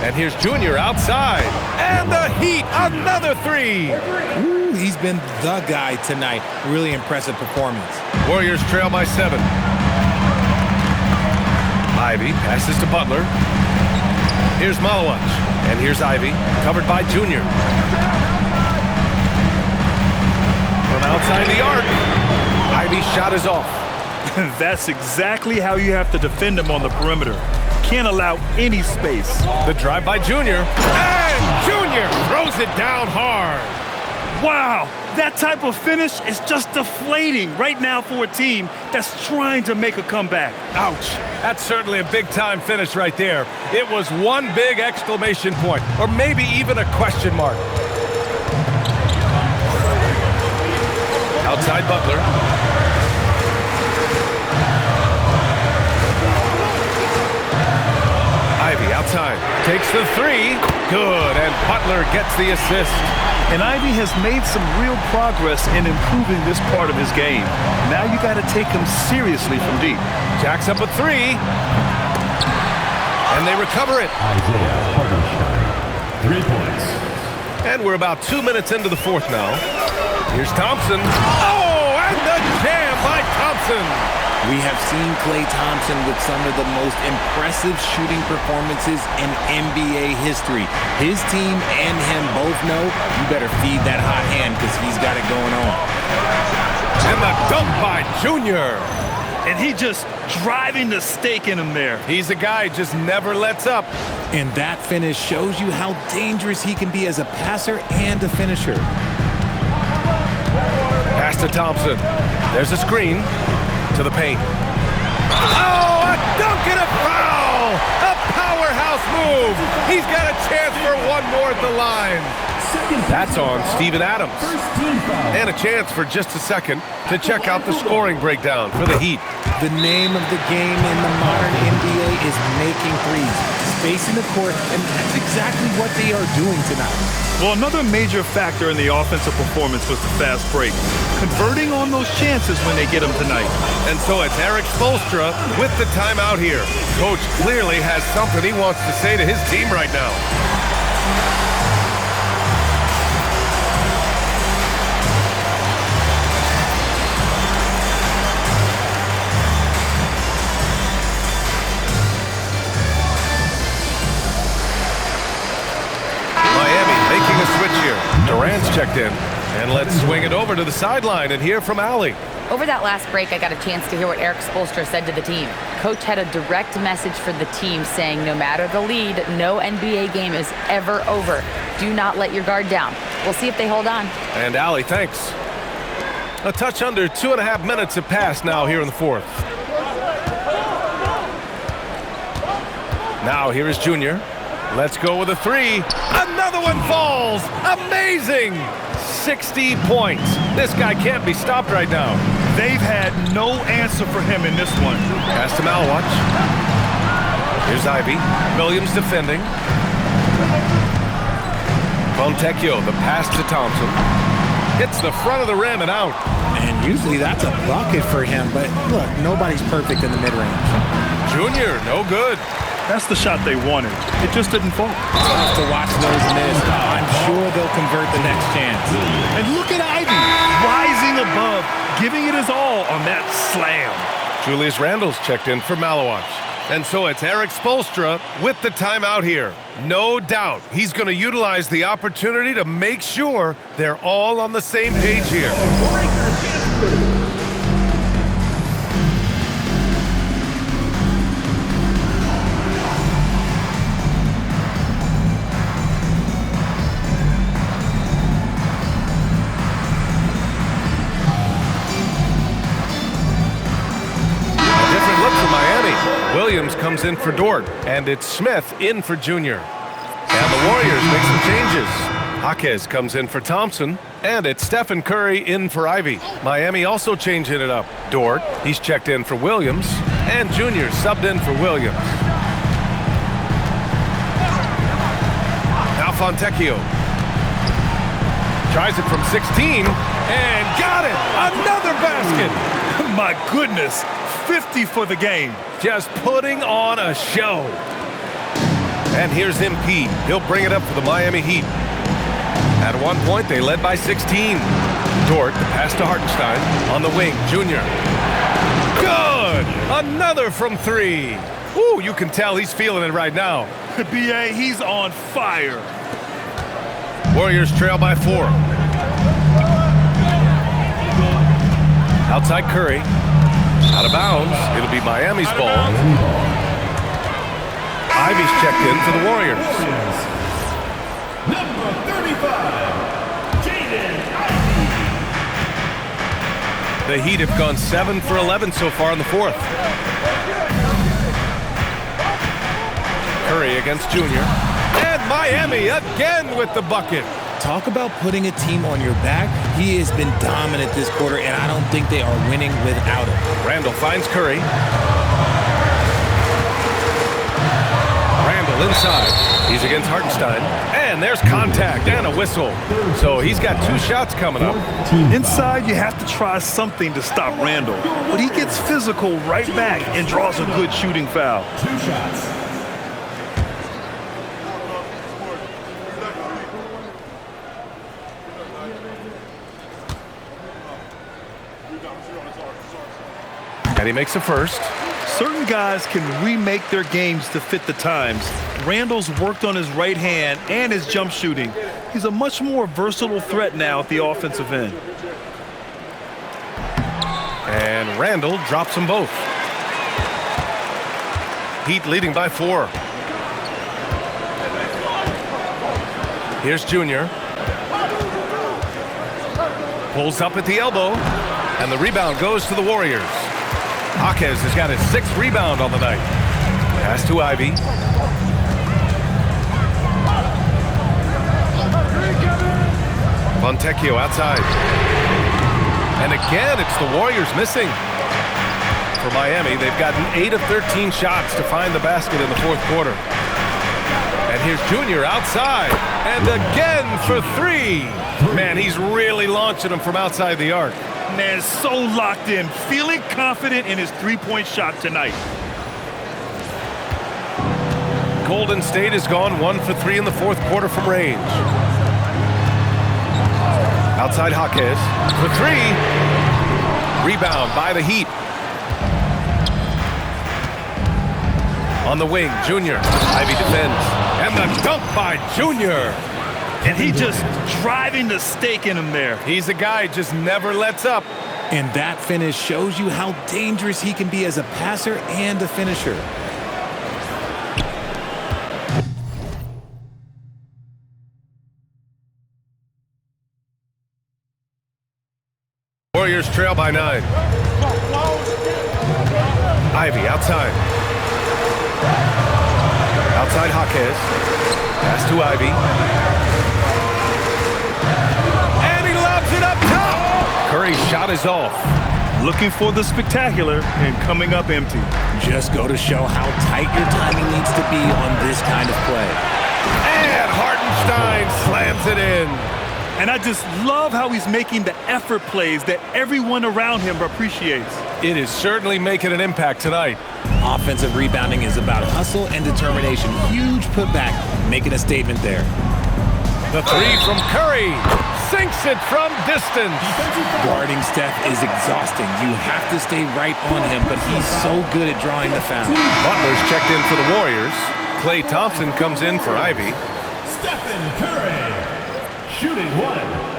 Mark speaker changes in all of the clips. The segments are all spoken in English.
Speaker 1: And here's Junior outside. And the Heat, another three.
Speaker 2: Ooh, he's been the guy tonight. Really impressive performance.
Speaker 1: Warriors trail by 7. Ivy passes to Butler. Here's Malawach. And here's Ivy, covered by Junior. From outside the arc, Ivy's shot is off.
Speaker 3: That's exactly how you have to defend him on the perimeter. Can't allow any space.
Speaker 1: The drive by Junior. And Junior throws it down hard.
Speaker 3: Wow, that type of finish is just deflating right now for a team that's trying to make a comeback.
Speaker 1: Ouch. That's certainly a big-time finish right there. It was one big exclamation point, or maybe even a question mark. Outside Butler. Ivy outside. Takes the three. Good, and Butler gets the assist.
Speaker 3: And Ivy has made some real progress in improving this part of his game. Now you got to take him seriously from deep.
Speaker 1: Jacks up a three. And they recover it.
Speaker 4: Isaiah Hartenstein, 3 points.
Speaker 1: And we're about 2 minutes into the fourth now. Here's Thompson. Oh, and the jam by Thompson.
Speaker 2: We have seen Klay Thompson with some of the most impressive shooting performances in NBA history. His team and him both know you better feed that hot hand because he's got it going on.
Speaker 1: And the dunk by Junior.
Speaker 3: And he just driving the stake in him there.
Speaker 1: He's a guy who just never lets up.
Speaker 2: And that finish shows you how dangerous he can be as a passer and a finisher.
Speaker 1: Pass to Thompson. There's a screen. To the paint. Oh, a dunk and a foul! A powerhouse move! He's got a chance for one more at the line. That's on Steven Adams. And a chance for just a second to check out the scoring breakdown for the Heat.
Speaker 2: The name of the game in the modern NBA is making threes, spacing the court, and that's exactly what they are doing tonight.
Speaker 3: Well, another major factor in the offensive performance was the fast break. Converting on those chances when they get them tonight.
Speaker 1: And so it's Erik Spoelstra with the timeout here. Coach clearly has something he wants to say to his team right now. Durant's checked in. And let's swing it over to the sideline and hear from Allie.
Speaker 5: Over that last break, I got a chance to hear what Erik Spoelstra said to the team. Coach had a direct message for the team saying no matter the lead, no NBA game is ever over. Do not let your guard down. We'll see if they hold on.
Speaker 1: And Allie, thanks. A touch under 2.5 minutes have passed now here in the fourth. Now here is Junior. Let's go with a three. Another one falls. Amazing. 60 points. This guy can't be stopped right now.
Speaker 3: They've had no answer for him in this one.
Speaker 1: Pass to Malawach. Here's Ivy. Williams defending. Fontecchio, the pass to Thompson. Hits the front of the rim and out.
Speaker 2: And usually that's a bucket for him, but look, nobody's perfect in the mid-range.
Speaker 1: Junior, no good.
Speaker 3: That's the shot they wanted. It just didn't fall.
Speaker 2: Tough to watch those miss. I'm sure they'll convert the next chance.
Speaker 3: And look at Ivy rising above, giving it his all on that slam.
Speaker 1: Julius Randle's checked in for Malawach. And so it's Erik Spoelstra with the timeout here. No doubt he's going to utilize the opportunity to make sure they're all on the same page here. Williams comes in for Dort, and it's Smith in for Junior. And the Warriors make some changes. Jaquez comes in for Thompson, and it's Stephen Curry in for Ivy. Miami also changing it up. Dort, he's checked in for Williams, and Junior subbed in for Williams. Now Fontecchio. Tries it from 16, and got it! Another basket!
Speaker 3: My goodness, 50 for the game.
Speaker 1: Just putting on a show. And here's MP. He'll bring it up for the Miami Heat. At one point, they led by 16. Dort, the pass to Hartenstein. On the wing, Junior. Good! Another from 3. Ooh, you can tell he's feeling it right now.
Speaker 3: B.A., he's on fire.
Speaker 1: Warriors trail by 4. Outside Curry. Out of bounds. It'll be Miami's ball. Ivy's checked in for the Warriors.
Speaker 4: Number 35, Jaden Ivey.
Speaker 1: The Heat have gone 7 for 11 so far in the 4th. Curry against Junior. And Miami again with the bucket.
Speaker 2: Talk about putting a team on your back. He has been dominant this quarter, and I don't think they are winning without him.
Speaker 1: Randall finds Curry. Randall inside. He's against Hartenstein. And there's contact and a whistle. So he's got 2 shots coming up.
Speaker 3: Inside, you have to try something to stop Randall. But he gets physical right back and draws a good shooting foul.
Speaker 4: 2 shots.
Speaker 1: And he makes a first.
Speaker 3: Certain guys can remake their games to fit the times. Randall's worked on his right hand and his jump shooting. He's a much more versatile threat now at the offensive end.
Speaker 1: And Randall drops them both. Heat leading by 4. Here's Junior. Pulls up at the elbow. And the rebound goes to the Warriors. Jaquez has got his 6th rebound on the night. Pass to Ivy. Fontecchio outside. And again, it's the Warriors missing. For Miami, they've gotten 8 of 13 shots to find the basket in the 4th quarter. And here's Junior outside. And again for 3. Man, he's really launching them from outside the arc.
Speaker 3: Man, so locked in, feeling confident in his three-point shot tonight.
Speaker 1: Golden State has gone 1 for 3 in the 4th quarter from range. Outside Jaquez for 3. Rebound by the Heat. On the wing, Junior. Ivy defends. And the dunk by Junior.
Speaker 3: And he just driving the stake in him there.
Speaker 1: He's a guy just never lets up.
Speaker 2: And that finish shows you how dangerous he can be as a passer and a finisher.
Speaker 1: Warriors trail by 9. Ivy outside. Outside Jaquez. Pass to Ivy. And he lobs it up top. Curry's shot is off.
Speaker 3: Looking for the spectacular and coming up empty.
Speaker 2: Just go to show how tight your timing needs to be on this kind of play.
Speaker 1: And Hartenstein slams it in.
Speaker 3: And I just love how he's making the effort plays that everyone around him appreciates.
Speaker 1: It is certainly making an impact tonight.
Speaker 2: Offensive rebounding is about hustle and determination. Huge putback, making a statement there.
Speaker 1: The 3 from Curry. Sinks it from distance.
Speaker 2: Guarding Steph is exhausting. You have to stay right on him, but he's so good at drawing the foul.
Speaker 1: Butler's checked in for the Warriors. Klay Thompson comes in for Ivy.
Speaker 4: Stephen Curry, shooting 1.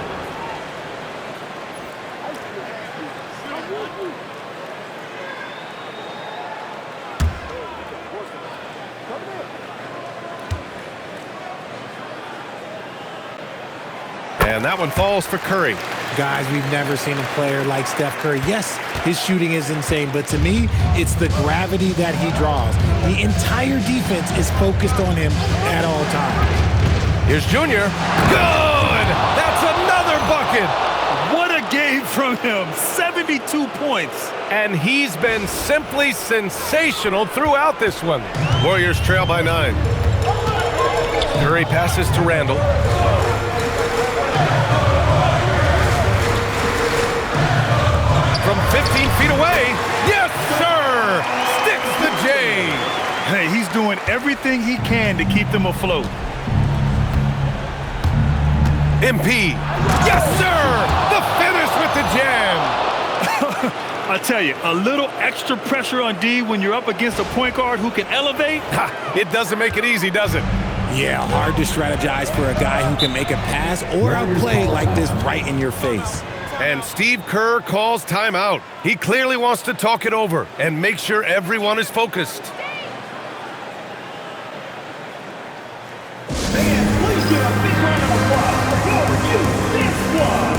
Speaker 1: And that one falls for Curry.
Speaker 2: Guys, we've never seen a player like Steph Curry. Yes, his shooting is insane, but to me, it's the gravity that he draws. The entire defense is focused on him at all times.
Speaker 1: Here's Junior. Good! That's another bucket!
Speaker 3: What a game from him. 72 points.
Speaker 1: And he's been simply sensational throughout this one. Warriors trail by 9. Curry passes to Randall. From 15 feet away, yes, sir! Sticks the J.
Speaker 3: Hey, he's doing everything he can to keep them afloat.
Speaker 1: MP. Yes, sir! The finish with the jam.
Speaker 3: I tell you, a little extra pressure on D when you're up against a point guard who can elevate.
Speaker 1: It doesn't make it easy, does it?
Speaker 2: Yeah, hard to strategize for a guy who can make a pass or outplay like this right in your face.
Speaker 1: And Steve Kerr calls timeout. He clearly wants to talk it over and make sure everyone is focused.
Speaker 4: Please give a big round of applause for Houston Squad.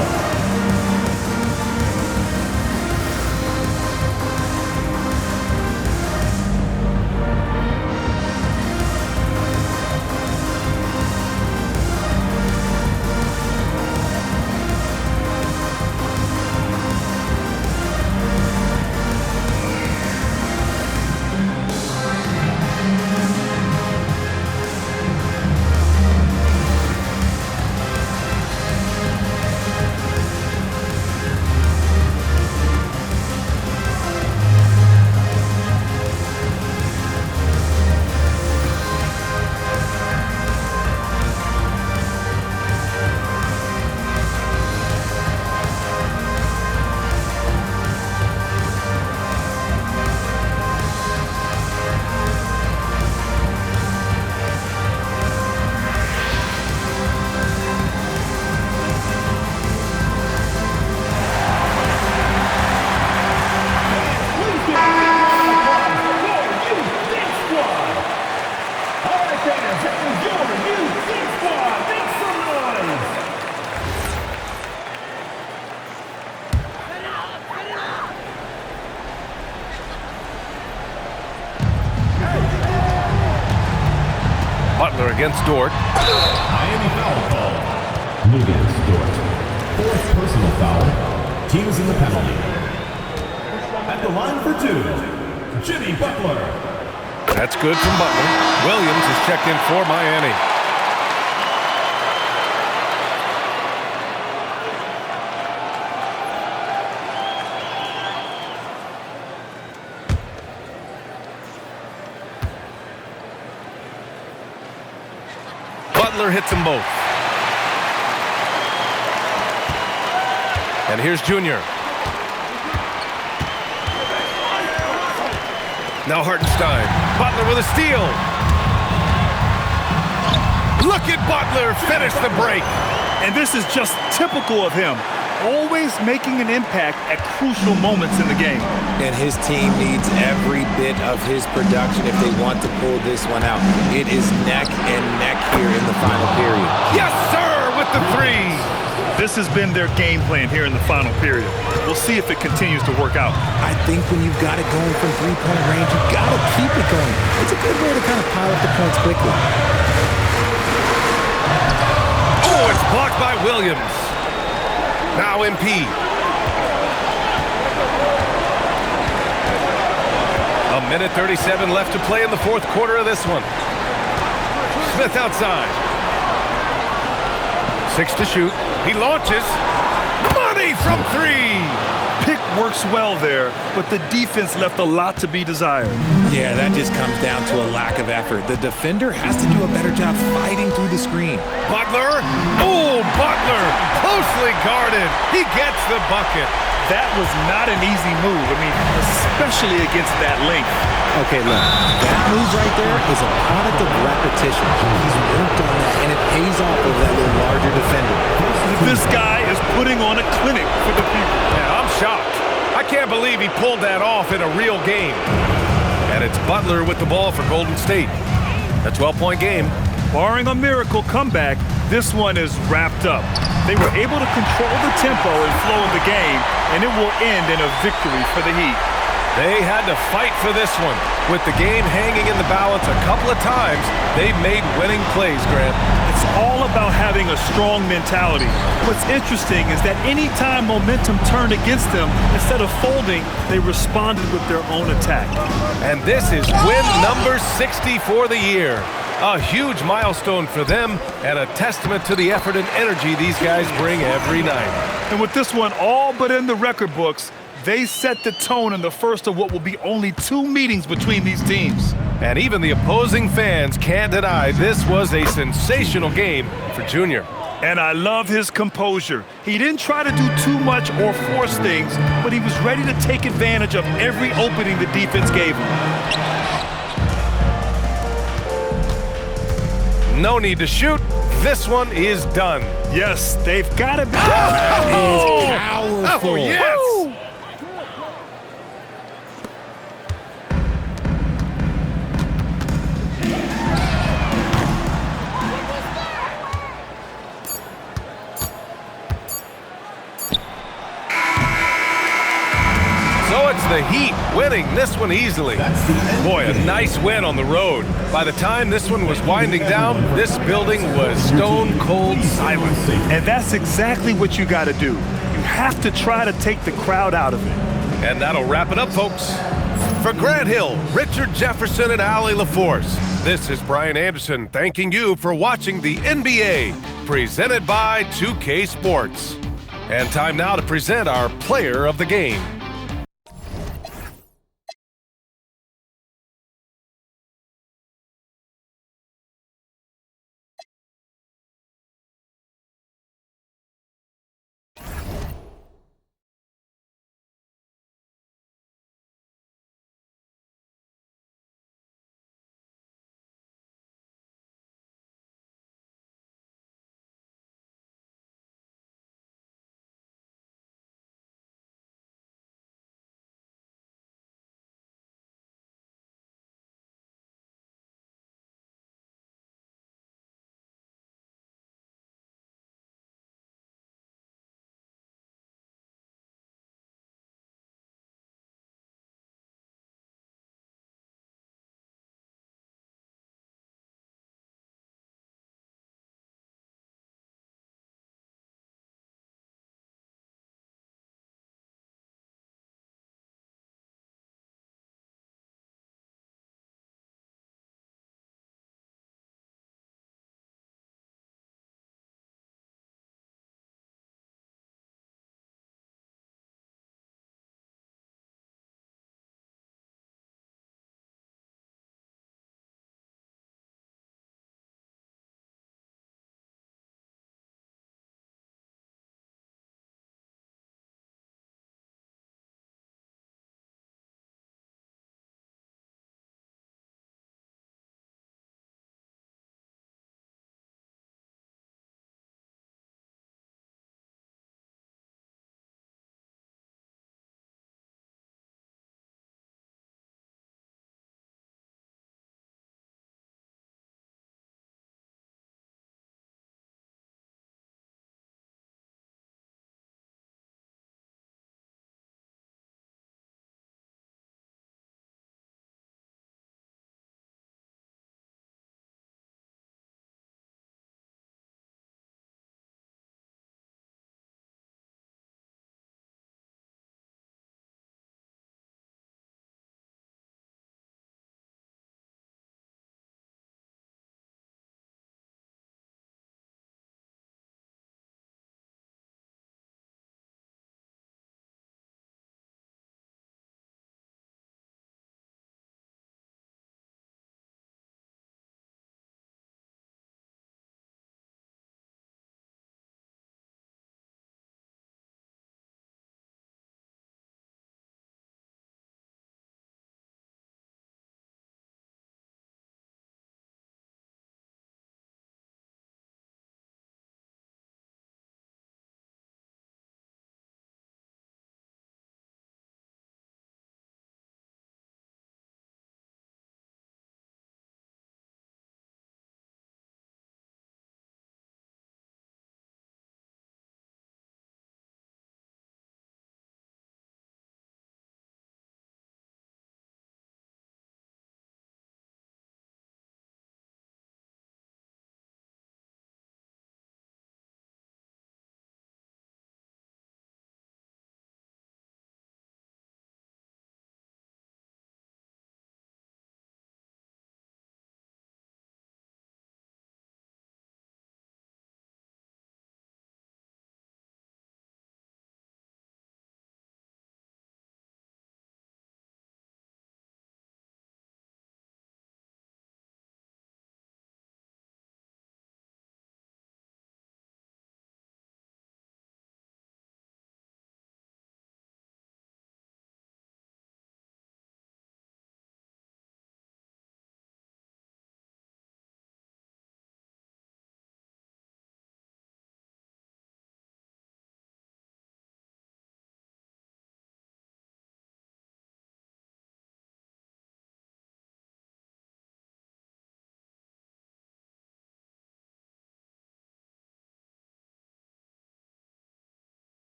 Speaker 1: Butler against Dort.
Speaker 4: Miami foul call. Luguentz Dort. Fourth personal foul. Teams in the penalty. At the line for two, Jimmy Butler.
Speaker 1: That's good from Butler. Williams is checked in for Miami. Butler hits them both. And here's Junior. Now Hartenstein. Butler with a steal. Look at Butler finish the break.
Speaker 3: And this is just typical of him. Always making an impact at crucial moments in the game.
Speaker 2: And his team needs every bit of his production if they want to pull this one out. It is neck and neck here in the final period.
Speaker 1: Yes, sir, with the three.
Speaker 3: This has been their game plan here in the final period. We'll see if it continues to work out.
Speaker 2: I think when you've got it going from three-point range, you've got to keep it going. It's a good way to kind of pile up the points quickly.
Speaker 1: Oh, it's blocked by Williams. Now MP. A minute 37 left to play in the fourth quarter of this one. Smith outside. 6 to shoot. He launches. Money from three.
Speaker 3: Pick works well there, but the defense left a lot to be desired.
Speaker 2: Yeah, that just comes down to a lack of effort. The defender has to do a better job fighting through the screen.
Speaker 1: Butler. Oh, Butler. Closely guarded. He gets the bucket.
Speaker 3: That was not an easy move. I mean, especially against that length.
Speaker 2: Okay, look, that move right there is a product of repetition. He's worked on that, and it pays off with that little larger defender.
Speaker 3: This guy is putting on a clinic for the people.
Speaker 1: Yeah, I'm shocked. I can't believe he pulled that off in a real game. And it's Butler with the ball for Golden State. A 12-point game.
Speaker 3: Barring a miracle comeback, this one is wrapped up. They were able to control the tempo and flow of the game, and it will end in a victory for the Heat.
Speaker 1: They had to fight for this one. With the game hanging in the balance a couple of times, they've made winning plays, Grant.
Speaker 3: It's all about having a strong mentality. What's interesting is that any time momentum turned against them, instead of folding, they responded with their own attack.
Speaker 1: And this is win number 60 for the year. A huge milestone for them and a testament to the effort and energy these guys bring every night.
Speaker 3: And with this one all but in the record books, They set the tone in the first of what will be only 2 meetings between these teams.
Speaker 1: And even the opposing fans can't deny this was a sensational game for Junior.
Speaker 3: And I love his composure. He didn't try to do too much or force things, but he was ready to take advantage of every opening the defense gave him.
Speaker 1: No need to shoot. This one is done.
Speaker 3: Yes, they've got to be.
Speaker 2: Powerful.
Speaker 1: Oh, yes! So it's the Heat winning this one easily. Boy, a nice win on the road. By the time this one was winding down, this building was stone cold silent.
Speaker 3: And that's exactly what you got to do. You have to try to take the crowd out of it.
Speaker 1: And that'll wrap it up, folks. For Grant Hill, Richard Jefferson, and Allie LaForce, this is Brian Anderson thanking you for watching the NBA, presented by 2K Sports. And time now to present our player of the game.